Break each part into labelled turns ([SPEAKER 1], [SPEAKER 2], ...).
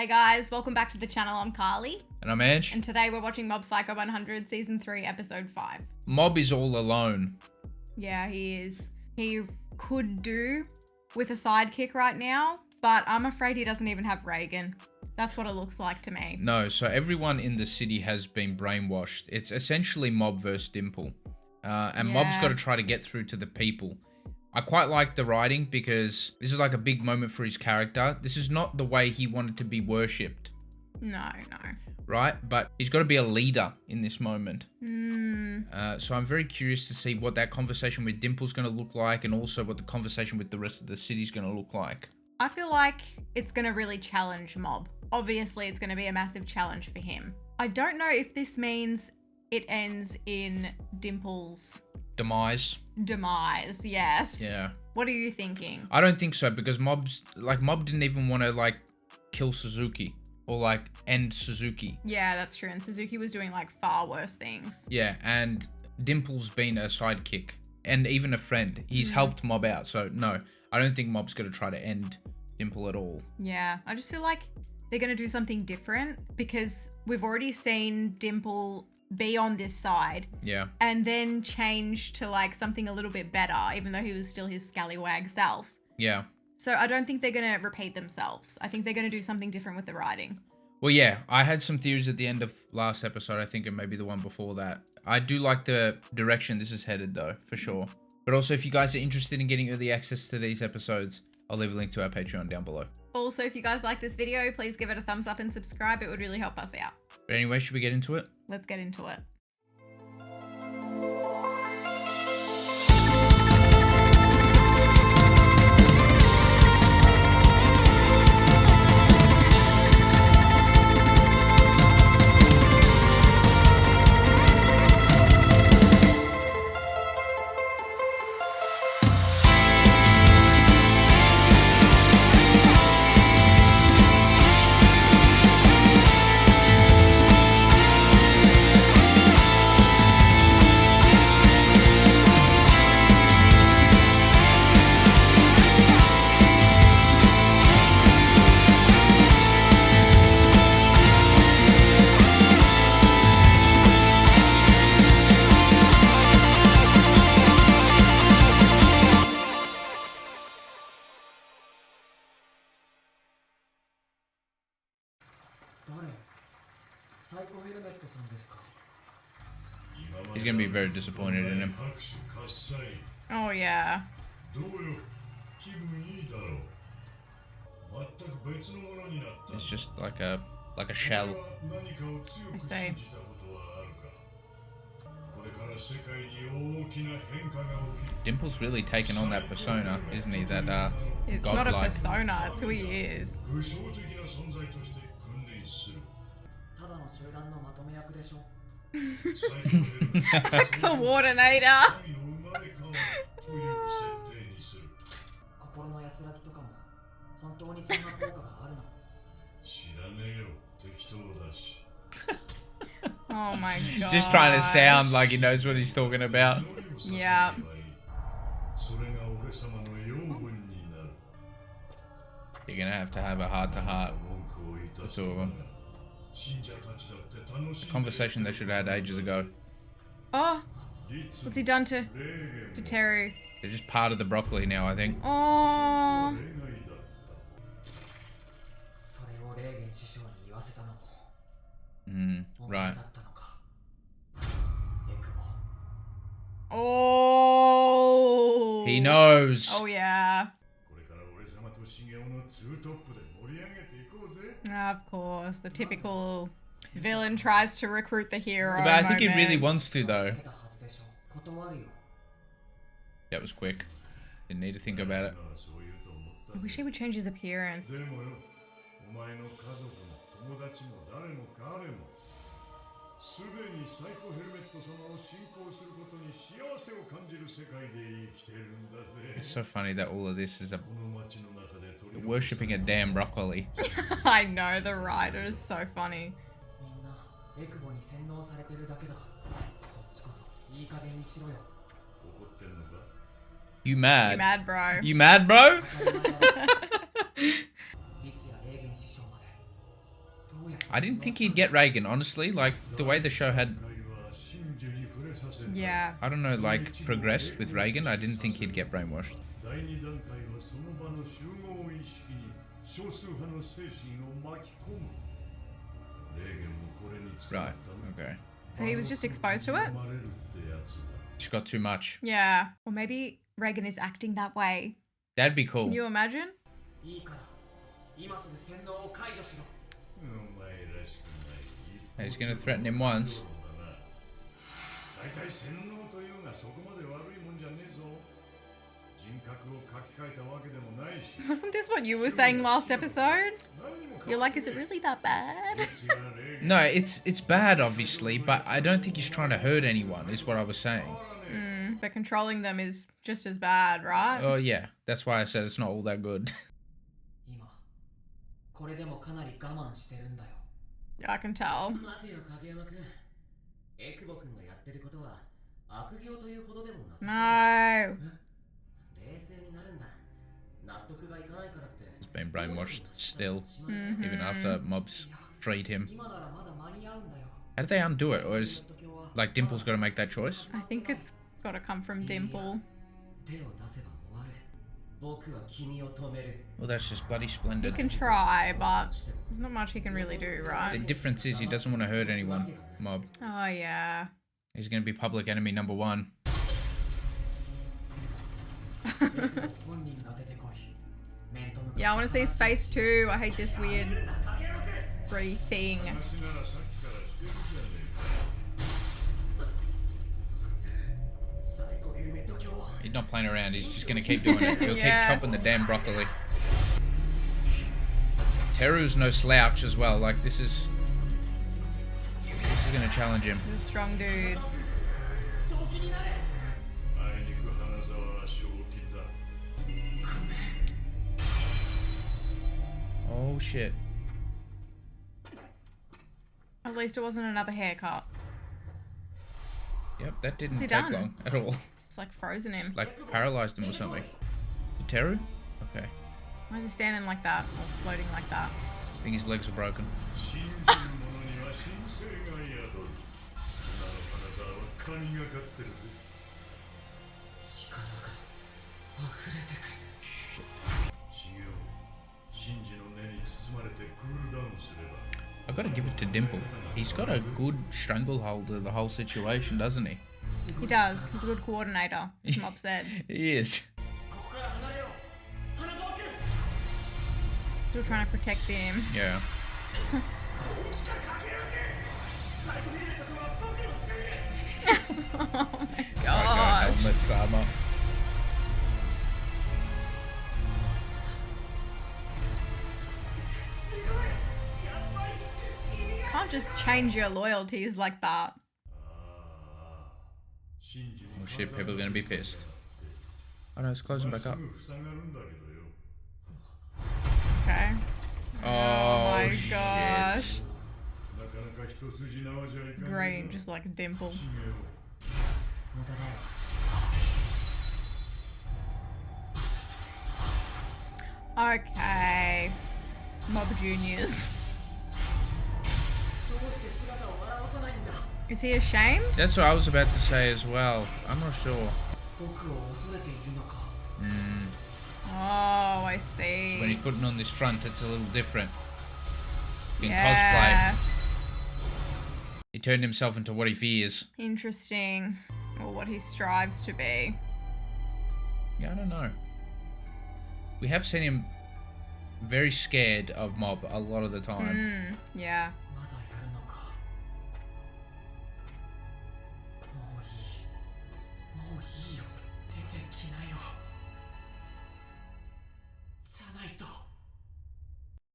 [SPEAKER 1] Hey guys, welcome back to the channel. I'm Carly.
[SPEAKER 2] And I'm Ange.
[SPEAKER 1] And today we're watching Mob Psycho 100 Season 3 Episode 5.
[SPEAKER 2] Mob is all alone.
[SPEAKER 1] Yeah, he is. He could do with a sidekick right now, but I'm afraid he doesn't even have reigen. That's what it looks like to me.
[SPEAKER 2] No, so everyone in the city has been brainwashed. It's essentially Mob versus Dimple. Mob's got to try to get through to the people. I quite like the writing because this is like a big moment for his character. This is not the way he wanted to be worshipped.
[SPEAKER 1] No.
[SPEAKER 2] Right? But he's got to be a leader in this moment. So I'm very curious to see what that conversation with Dimple's going to look like, and also what the conversation with the rest of the city's going to look like.
[SPEAKER 1] I feel like it's going to really challenge Mob. Obviously, it's going to be a massive challenge for him. I don't know if this means it ends in Dimple's
[SPEAKER 2] Demise,
[SPEAKER 1] yes.
[SPEAKER 2] Yeah.
[SPEAKER 1] What are you thinking?
[SPEAKER 2] I don't think so, because Mob didn't even want to kill Suzuki or end Suzuki.
[SPEAKER 1] Yeah, that's true. And Suzuki was doing far worse things.
[SPEAKER 2] Yeah, and Dimple's been a sidekick and even a friend. He's helped Mob out. So no, I don't think Mob's going to try to end Dimple at all. Yeah,
[SPEAKER 1] I just feel like they're going to do something different, because we've already seen Dimple be on this side.
[SPEAKER 2] Yeah.
[SPEAKER 1] And then change to something a little bit better, even though he was still his scallywag self.
[SPEAKER 2] Yeah.
[SPEAKER 1] So I don't think they're going to repeat themselves. I think they're going to do something different with the writing.
[SPEAKER 2] Well, yeah, I had some theories at the end of last episode, I think, and maybe the one before that. I do like the direction this is headed, though, for sure. But also, if you guys are interested in getting early access to these episodes, I'll leave a link to our Patreon down below.
[SPEAKER 1] Also, if you guys like this video, please give it a thumbs up and subscribe. It would really help us out.
[SPEAKER 2] But anyway, should we get into it?
[SPEAKER 1] Let's get into it.
[SPEAKER 2] He's going to be very disappointed in him.
[SPEAKER 1] Oh, yeah.
[SPEAKER 2] It's just like a shell.
[SPEAKER 1] I see.
[SPEAKER 2] Dimple's really taken on that persona, isn't he? That
[SPEAKER 1] it's not a persona, it's who he is. Coordinator. Oh my god.
[SPEAKER 2] Just trying to sound like he knows what he's talking about.
[SPEAKER 1] Yeah.
[SPEAKER 2] You're gonna have a heart-to-heart, the two of them. Conversation they should have had ages ago.
[SPEAKER 1] Oh, what's he done to Teru?
[SPEAKER 2] They're just part of the broccoli now, I think.
[SPEAKER 1] Oh.
[SPEAKER 2] Right.
[SPEAKER 1] Oh.
[SPEAKER 2] He knows.
[SPEAKER 1] Oh yeah. Of course, the typical villain tries to recruit the hero.
[SPEAKER 2] But I think he really wants to, though. That was quick. Didn't need to think about it.
[SPEAKER 1] I wish he would change his appearance.
[SPEAKER 2] It's so funny that all of this is worshipping a damn broccoli.
[SPEAKER 1] I know, the writer is so funny.
[SPEAKER 2] You mad?
[SPEAKER 1] You mad, bro?
[SPEAKER 2] You mad, bro? I didn't think he'd get Reigen, honestly. Like, the way the show had,
[SPEAKER 1] Yeah.
[SPEAKER 2] I don't know, like, progressed with Reigen, I didn't think he'd get brainwashed. Right, okay.
[SPEAKER 1] So he was just exposed to it?
[SPEAKER 2] She's got too much.
[SPEAKER 1] Yeah. Or maybe Reagan is acting that way.
[SPEAKER 2] That'd be cool.
[SPEAKER 1] Can you imagine?
[SPEAKER 2] He's gonna threaten him once.
[SPEAKER 1] Wasn't this what you were saying last episode? You're like, is it really that bad?
[SPEAKER 2] No, it's bad, obviously, but I don't think he's trying to hurt anyone, is what I was saying.
[SPEAKER 1] But controlling them is just as bad, right?
[SPEAKER 2] Oh, yeah. That's why I said it's not all that good.
[SPEAKER 1] Yeah, I can tell. No.
[SPEAKER 2] He's been brainwashed still, even after mobs freed him. How did they undo it? Or is, like, Dimple's got to make that choice?
[SPEAKER 1] I think it's got to come from Dimple.
[SPEAKER 2] Well, that's just bloody
[SPEAKER 1] He
[SPEAKER 2] splendid.
[SPEAKER 1] can try, but there's not much he can really do,
[SPEAKER 2] The
[SPEAKER 1] right?
[SPEAKER 2] difference is he doesn't want to hurt anyone, Mob.
[SPEAKER 1] Oh, yeah.
[SPEAKER 2] He's going to be public enemy number 1.
[SPEAKER 1] Yeah, I want to see his face too. I hate this weird free thing.
[SPEAKER 2] He's not playing around. He's just going to keep doing it. He'll
[SPEAKER 1] Yeah.
[SPEAKER 2] keep chopping the damn broccoli. Teru's no slouch as well. Like, this is going to challenge him.
[SPEAKER 1] He's a strong dude.
[SPEAKER 2] Oh, shit.
[SPEAKER 1] At least it wasn't another haircut.
[SPEAKER 2] Yep, that didn't
[SPEAKER 1] What's he
[SPEAKER 2] take
[SPEAKER 1] done?
[SPEAKER 2] long at all.
[SPEAKER 1] Just like frozen him.
[SPEAKER 2] Like, paralyzed him or something. Teru? Okay.
[SPEAKER 1] Why is he standing like that? Or floating like that?
[SPEAKER 2] I think his legs are broken. I've got to give it to Dimple. He's got a good stranglehold of the whole situation, doesn't he?
[SPEAKER 1] He does. He's a good coordinator, as Mob said.
[SPEAKER 2] He is.
[SPEAKER 1] Still trying to protect him.
[SPEAKER 2] Yeah.
[SPEAKER 1] Oh my
[SPEAKER 2] Okay,
[SPEAKER 1] god.
[SPEAKER 2] helmet, Sama.
[SPEAKER 1] Can't just change your loyalties like that.
[SPEAKER 2] Oh shit, people are going to be pissed. Oh no, it's closing back up.
[SPEAKER 1] Okay.
[SPEAKER 2] Oh,
[SPEAKER 1] my
[SPEAKER 2] shit.
[SPEAKER 1] gosh. Great, just like a Dimple. Okay. Mob Juniors. Is he ashamed?
[SPEAKER 2] That's what I was about to say as well. I'm not sure.
[SPEAKER 1] Oh, I see.
[SPEAKER 2] When he's putting on this front, it's a little different. In
[SPEAKER 1] Yeah.
[SPEAKER 2] cosplay, he turned himself into what he fears.
[SPEAKER 1] Interesting. Or what he strives to be.
[SPEAKER 2] Yeah, I don't know. We have seen him very scared of Mob a lot of the time.
[SPEAKER 1] Yeah.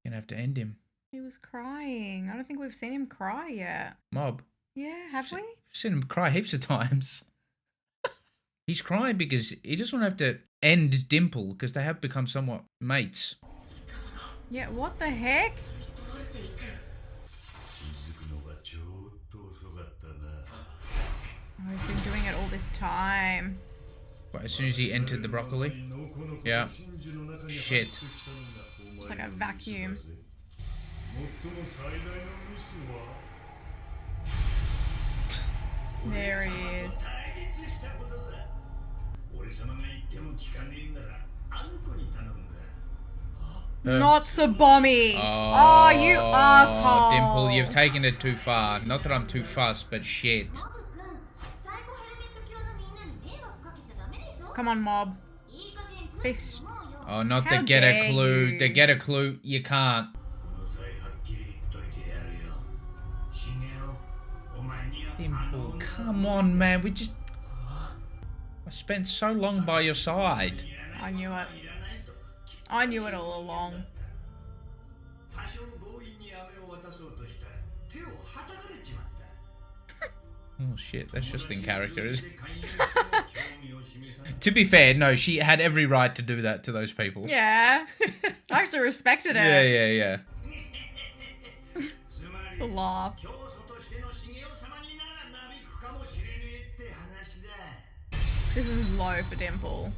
[SPEAKER 2] Gonna have to end him.
[SPEAKER 1] He was crying. I don't think we've seen him cry yet.
[SPEAKER 2] Mob.
[SPEAKER 1] Yeah, have we?
[SPEAKER 2] I've seen him cry heaps of times. He's crying because he doesn't have to end Dimple because they have become somewhat mates.
[SPEAKER 1] Yeah, what the heck? Oh, he's been doing it all this time.
[SPEAKER 2] But as soon as he entered the broccoli. Yeah. Shit.
[SPEAKER 1] It's like a vacuum. There he is. Not Tsubomi. Oh, you asshole.
[SPEAKER 2] Dimple, you've taken it too far. Not that I'm too fussed, but shit.
[SPEAKER 1] Come on, Mob.
[SPEAKER 2] Oh, not
[SPEAKER 1] How
[SPEAKER 2] the get a
[SPEAKER 1] dare
[SPEAKER 2] clue.
[SPEAKER 1] you.
[SPEAKER 2] The get a clue. You can't. Dimple, come on, man. I spent so long by your side.
[SPEAKER 1] I knew it. I knew it all along.
[SPEAKER 2] Oh shit, that's just in character, isn't it? To be fair, no, she had every right to do that to those people.
[SPEAKER 1] Yeah. I actually respected it.
[SPEAKER 2] Yeah.
[SPEAKER 1] The laugh. This is low for Dimple.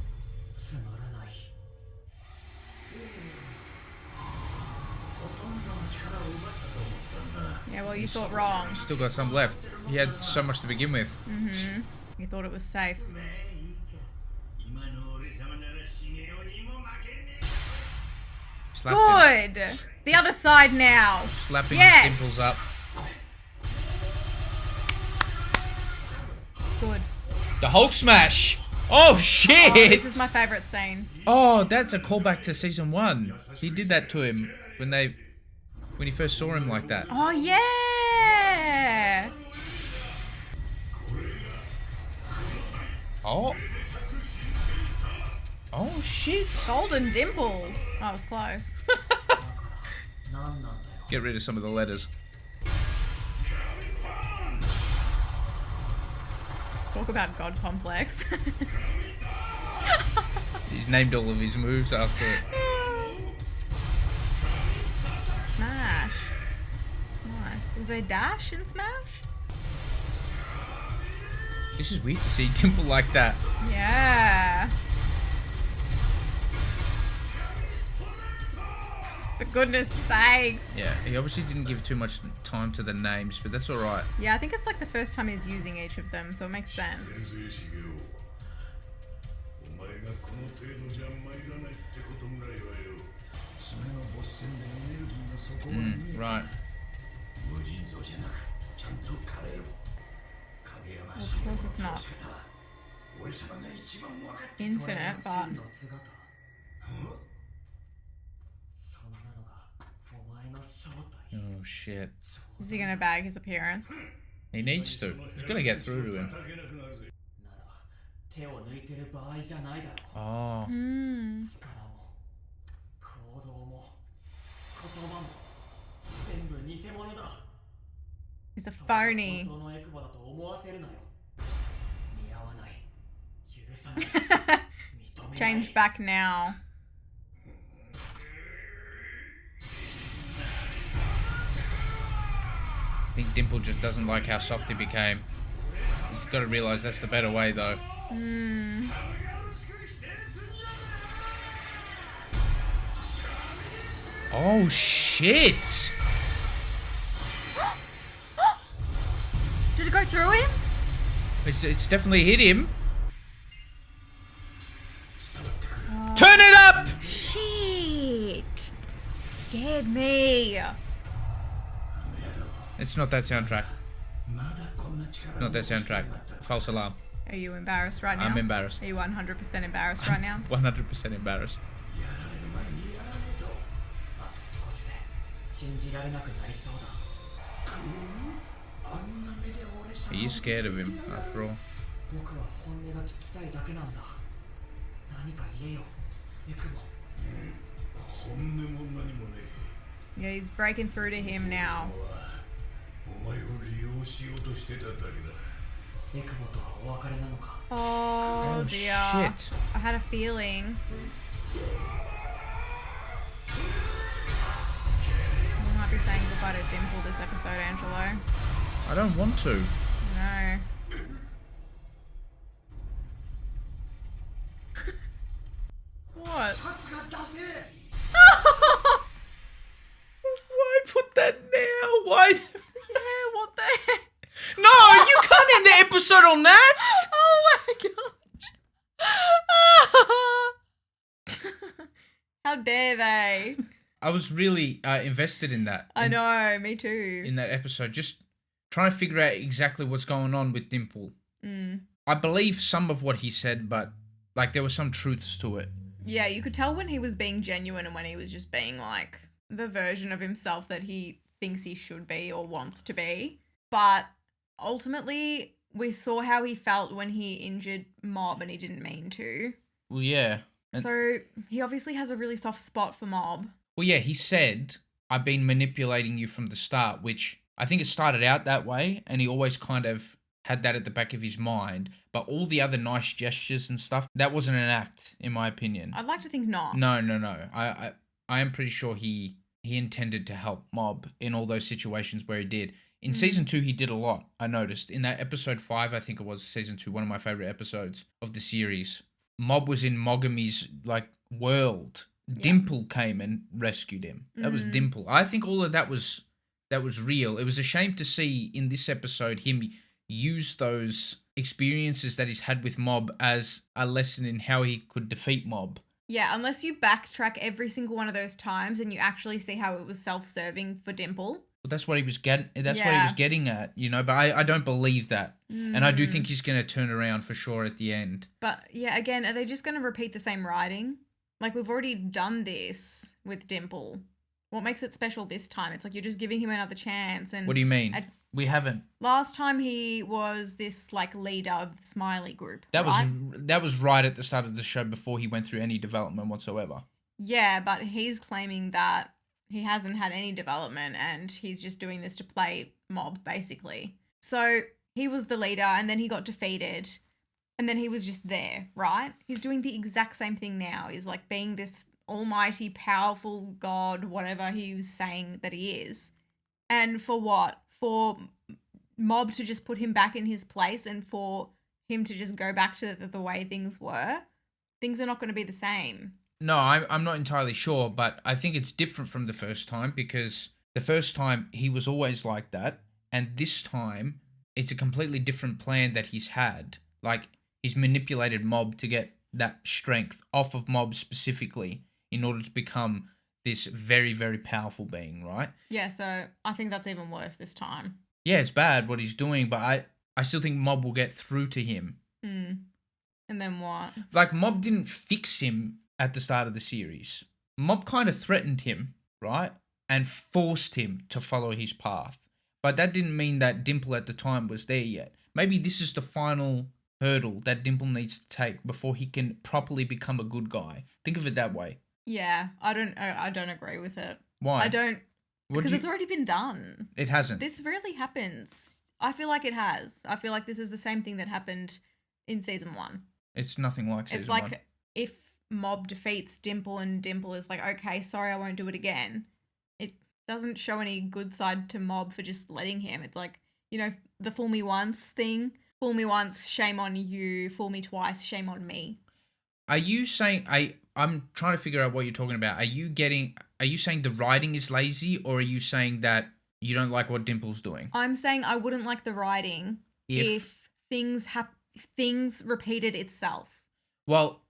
[SPEAKER 1] Yeah, well, you thought wrong.
[SPEAKER 2] Still got some left. He had so much to begin with.
[SPEAKER 1] Mm-hmm. You thought it was safe.
[SPEAKER 2] Slapped him.
[SPEAKER 1] Good! The other side now.
[SPEAKER 2] Slapping
[SPEAKER 1] Yes.
[SPEAKER 2] his dimples up.
[SPEAKER 1] Good.
[SPEAKER 2] The Hulk smash! Oh shit!
[SPEAKER 1] Oh, this is my favourite scene.
[SPEAKER 2] Oh, that's a callback to season 1. He did that to him when he first saw him like that.
[SPEAKER 1] Oh, yeah!
[SPEAKER 2] Oh. Oh shit.
[SPEAKER 1] Golden Dimple. Oh, I was close.
[SPEAKER 2] Get rid of some of the letters.
[SPEAKER 1] Talk about God complex.
[SPEAKER 2] He's named all of his moves after it.
[SPEAKER 1] Smash. Nice. Was there dash in Smash?
[SPEAKER 2] This is weird to see Dimple like that.
[SPEAKER 1] Yeah. For goodness sakes.
[SPEAKER 2] Yeah, he obviously didn't give too much time to the names, but that's alright.
[SPEAKER 1] Yeah, I think it's like the first time he's using each of them, so it makes sense.
[SPEAKER 2] Right.
[SPEAKER 1] Well, of course it's not infinite, but...
[SPEAKER 2] Oh shit.
[SPEAKER 1] Is he gonna bag his appearance?
[SPEAKER 2] He needs to. He's gonna get through to him. Oh.
[SPEAKER 1] He's a phony. Change back now.
[SPEAKER 2] I think Dimple just doesn't like how soft he became. He's got to realise that's the better way, though. Oh, shit!
[SPEAKER 1] Did it go through him?
[SPEAKER 2] It's definitely hit him. Turn it up!
[SPEAKER 1] Shit! Scared me.
[SPEAKER 2] It's not that soundtrack. Not that soundtrack. False alarm.
[SPEAKER 1] Are you embarrassed right now?
[SPEAKER 2] I'm embarrassed.
[SPEAKER 1] Are you 100% embarrassed right now?
[SPEAKER 2] 100% embarrassed. Are you scared of him, after all?
[SPEAKER 1] Yeah, he's breaking through to him now. Oh dear.
[SPEAKER 2] Shit.
[SPEAKER 1] I had a feeling. We might be saying goodbye to Dimple this episode, Angelo.
[SPEAKER 2] I don't want to.
[SPEAKER 1] No. What?
[SPEAKER 2] Why put hell? Why?
[SPEAKER 1] Yeah, what the heck?
[SPEAKER 2] No, you can't end the episode on that.
[SPEAKER 1] Oh my gosh. How dare they?
[SPEAKER 2] I was really invested in that.
[SPEAKER 1] I know, me too.
[SPEAKER 2] In that episode, just trying to figure out exactly what's going on with Dimple. I believe some of what he said, but like there were some truths to it.
[SPEAKER 1] Yeah, you could tell when he was being genuine and when he was just being like the version of himself that he thinks he should be or wants to be. But ultimately, we saw how he felt when he injured Mob and he didn't mean to.
[SPEAKER 2] Well, yeah.
[SPEAKER 1] So he obviously has a really soft spot for Mob.
[SPEAKER 2] Well, yeah, he said, I've been manipulating you from the start, which I think it started out that way, and he always kind of had that at the back of his mind. But all the other nice gestures and stuff, that wasn't an act, in my opinion.
[SPEAKER 1] I'd like to think not.
[SPEAKER 2] No. I am pretty sure he intended to help Mob in all those situations where he did. In season 2, he did a lot, I noticed. In that episode 5, I think it was season 2, one of my favorite episodes of the series. Mob was in Mogami's, like, world. Yeah. Dimple came and rescued him. That was Dimple. I think all of that was real. It was a shame to see in this episode him use those experiences that he's had with Mob as a lesson in how he could defeat Mob.
[SPEAKER 1] Yeah, unless you backtrack every single one of those times and you actually see how it was self-serving for Dimple.
[SPEAKER 2] But that's what he was getting. That's what he was getting at, you know. But I don't believe that, and I do think he's going to turn around for sure at the end.
[SPEAKER 1] But yeah, again, are they just going to repeat the same writing? Like we've already done this with Dimple. What makes it special this time? It's like you're just giving him another chance. And
[SPEAKER 2] what do you mean? We haven't.
[SPEAKER 1] Last time he was this like leader of the Smiley group.
[SPEAKER 2] That was right at the start of the show before he went through any development whatsoever.
[SPEAKER 1] Yeah, but he's claiming that he hasn't had any development and he's just doing this to play Mob, basically. So he was the leader and then he got defeated and then he was just there, right? He's doing the exact same thing now. He's like being this almighty, powerful god, whatever he was saying that he is. And for what? For Mob to just put him back in his place and for him to just go back to the way things were? Things are not going to be the same.
[SPEAKER 2] No, I'm not entirely sure, but I think it's different from the first time because the first time he was always like that, and this time it's a completely different plan that he's had. Like, he's manipulated Mob to get that strength off of Mob specifically in order to become this very, very powerful being, right?
[SPEAKER 1] Yeah, so I think that's even worse this time.
[SPEAKER 2] Yeah, it's bad what he's doing, but I still think Mob will get through to him.
[SPEAKER 1] And then what?
[SPEAKER 2] Like, Mob didn't fix him at the start of the series. Mob kind of threatened him, right? And forced him to follow his path. But that didn't mean that Dimple at the time was there yet. Maybe this is the final hurdle that Dimple needs to take before he can properly become a good guy. Think of it that way.
[SPEAKER 1] Yeah, I don't agree with it.
[SPEAKER 2] Why?
[SPEAKER 1] I don't, because it's already been done.
[SPEAKER 2] It hasn't.
[SPEAKER 1] This rarely happens. I feel like it has. I feel like this is the same thing that happened in season 1.
[SPEAKER 2] It's nothing like season 1.
[SPEAKER 1] It's like if Mob defeats Dimple and Dimple is like, okay, sorry, I won't do it again. It doesn't show any good side to Mob for just letting him. It's like, you know, the fool me once thing. Fool me once, shame on you. Fool me twice, shame on me.
[SPEAKER 2] Are you saying, I'm trying to figure out what you're talking about. Are you saying the writing is lazy, or are you saying that you don't like what Dimple's doing?
[SPEAKER 1] I'm saying I wouldn't like the writing if things repeated itself. Well,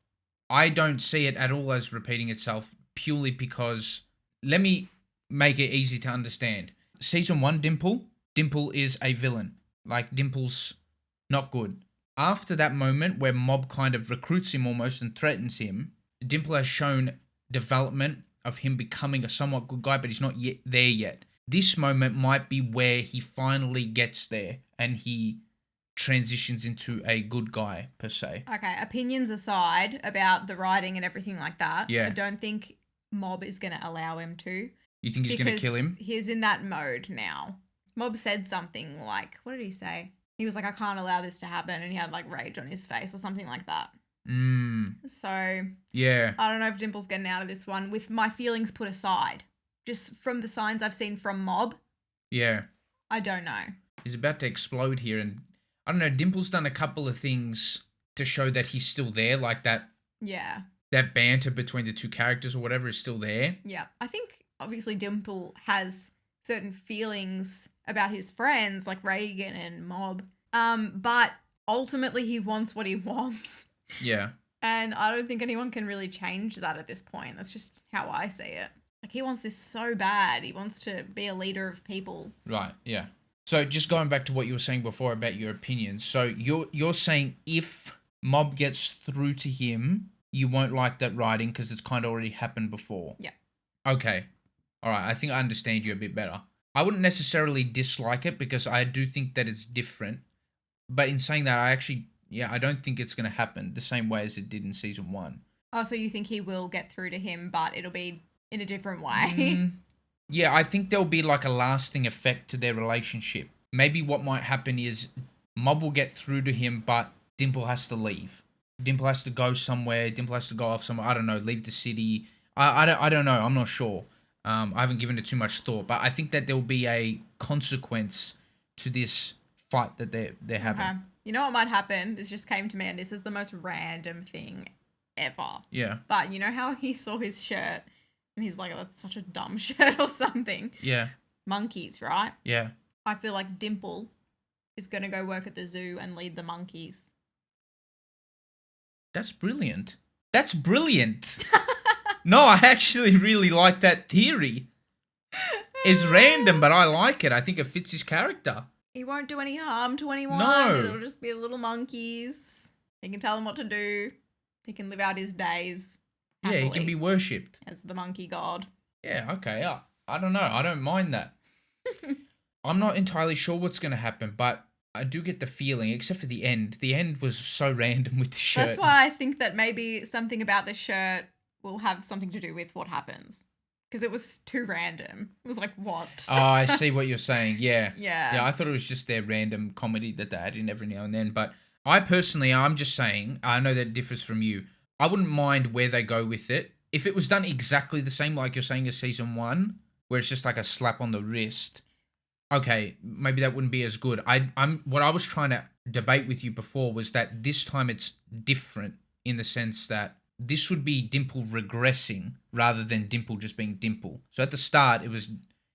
[SPEAKER 2] I don't see it at all as repeating itself purely because, let me make it easy to understand. Season 1 Dimple is a villain. Like, Dimple's not good. After that moment where Mob kind of recruits him almost and threatens him, Dimple has shown development of him becoming a somewhat good guy, but he's not yet there yet. This moment might be where he finally gets there and he transitions into a good guy, per se.
[SPEAKER 1] Okay, opinions aside about the writing and everything like that,
[SPEAKER 2] yeah.
[SPEAKER 1] I don't think Mob is going to allow him to.
[SPEAKER 2] You think he's going to kill him?
[SPEAKER 1] He's in that mode now. Mob said something like, what did he say? He was like, I can't allow this to happen, and he had like rage on his face or something like that. So,
[SPEAKER 2] yeah.
[SPEAKER 1] I don't know if Dimple's getting out of this one with my feelings put aside. Just from the signs I've seen from Mob.
[SPEAKER 2] Yeah.
[SPEAKER 1] I don't know.
[SPEAKER 2] He's about to explode here, and I don't know, Dimple's done a couple of things to show that he's still there, like that.
[SPEAKER 1] Yeah.
[SPEAKER 2] That banter between the two characters or whatever is still there.
[SPEAKER 1] Yeah. I think obviously Dimple has certain feelings about his friends like Reigen and Mob. But ultimately he wants what he wants.
[SPEAKER 2] Yeah.
[SPEAKER 1] And I don't think anyone can really change that at this point. That's just how I see it. Like, he wants this so bad. He wants to be a leader of people.
[SPEAKER 2] Right, yeah. So just going back to what you were saying before about your opinions. So you're saying if Mob gets through to him, you won't like that writing because it's kind of already happened before.
[SPEAKER 1] Yeah.
[SPEAKER 2] Okay. All right, I think I understand you a bit better. I wouldn't necessarily dislike it because I do think that it's different. But in saying that, I don't think it's going to happen the same way as it did in season 1.
[SPEAKER 1] Oh, so you think he will get through to him, but it'll be in a different way?
[SPEAKER 2] Yeah, I think there'll be like a lasting effect to their relationship. Maybe what might happen is Mob will get through to him, but Dimple has to leave. Dimple has to go somewhere. Dimple has to go off somewhere. I don't know, leave the city. I don't know. I'm not sure. I haven't given it too much thought, but I think that there'll be a consequence to this fight that they're having.
[SPEAKER 1] Okay. You know what might happen? This just came to me, and this is the most random thing ever.
[SPEAKER 2] Yeah.
[SPEAKER 1] But you know how he saw his shirt, and he's like, that's such a dumb shirt or something?
[SPEAKER 2] Yeah.
[SPEAKER 1] Monkeys, right?
[SPEAKER 2] Yeah.
[SPEAKER 1] I feel like Dimple is going to go work at the zoo and lead the monkeys.
[SPEAKER 2] That's brilliant. That's brilliant. No, I actually really like that theory. It's random, but I like it. I think it fits his character.
[SPEAKER 1] He won't do any harm to anyone.
[SPEAKER 2] No.
[SPEAKER 1] It'll just be little monkeys. He can tell them what to do. He can live out his days happily
[SPEAKER 2] Yeah, he can be worshipped.
[SPEAKER 1] as the monkey god.
[SPEAKER 2] Yeah, okay. I don't know. I don't mind that. I'm not entirely sure what's going to happen, but I do get the feeling, except for the end. The end was so random with the shirt.
[SPEAKER 1] That's why I think that maybe something about the shirt will have something to do with what happens. Because it was too random. It was like, what?
[SPEAKER 2] Oh, I see what you're saying. Yeah.
[SPEAKER 1] Yeah.
[SPEAKER 2] Yeah, I thought it was just their random comedy that they add in every now and then. But I'm just saying, I know that differs from you. I wouldn't mind where they go with it. If it was done exactly the same, like you're saying, as season 1, where it's just like a slap on the wrist, okay, maybe that wouldn't be as good. What I was trying to debate with you before was that this time it's different in the sense that this would be Dimple regressing rather than Dimple just being Dimple. So at the start,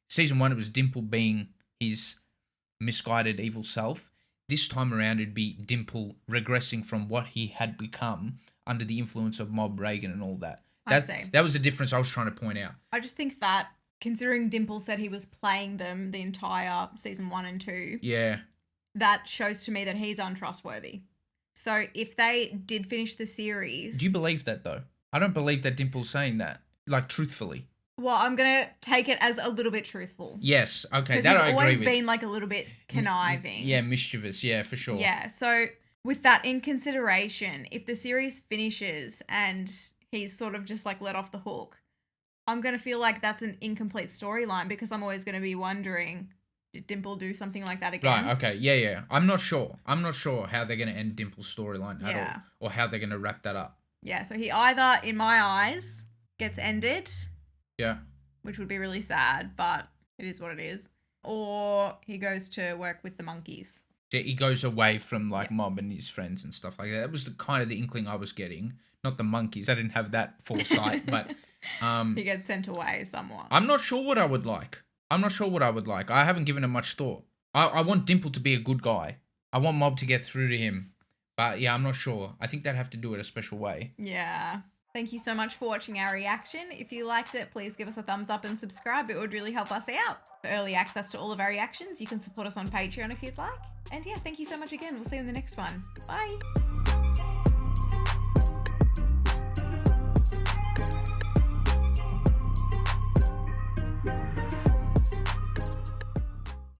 [SPEAKER 2] season 1, it was Dimple being his misguided evil self. This time around, it'd be Dimple regressing from what he had become under the influence of Mob, Reigen, and all that.
[SPEAKER 1] I see.
[SPEAKER 2] That was the difference I was trying to point out.
[SPEAKER 1] I just think that, considering Dimple said he was playing them the entire season 1 and 2,
[SPEAKER 2] Yeah.
[SPEAKER 1] that shows to me that he's untrustworthy. So if they did finish the series...
[SPEAKER 2] Do you believe that, though? I don't believe that Dimple's saying that. Like, truthfully.
[SPEAKER 1] Well, I'm going to take it as a little bit truthful.
[SPEAKER 2] Yes, okay,
[SPEAKER 1] that I agree with. Because he's always been like a little bit conniving.
[SPEAKER 2] Yeah, mischievous, yeah, for sure.
[SPEAKER 1] Yeah, so with that in consideration, if the series finishes and he's sort of just like let off the hook, I'm going to feel like that's an incomplete storyline because I'm always going to be wondering, did Dimple do something like that again?
[SPEAKER 2] Right, okay, yeah. I'm not sure how they're going to end Dimple's storyline at all, or how they're going to wrap that up.
[SPEAKER 1] Yeah, so he either, in my eyes, gets ended...
[SPEAKER 2] Yeah.
[SPEAKER 1] Which would be really sad, but it is what it is. Or he goes to work with the monkeys.
[SPEAKER 2] Yeah, he goes away from Mob and his friends and stuff like that. That was the inkling I was getting. Not the monkeys. I didn't have that foresight, but
[SPEAKER 1] he gets sent away somewhat.
[SPEAKER 2] I'm not sure what I would like. I haven't given it much thought. I want Dimple to be a good guy. I want Mob to get through to him. But yeah, I'm not sure. I think they'd have to do it a special way.
[SPEAKER 1] Yeah. Thank you so much for watching our reaction. If you liked it, please give us a thumbs up and subscribe. It would really help us out. For early access to all of our reactions, you can support us on Patreon if you'd like. And yeah, thank you so much again. We'll see you in the next one. Bye.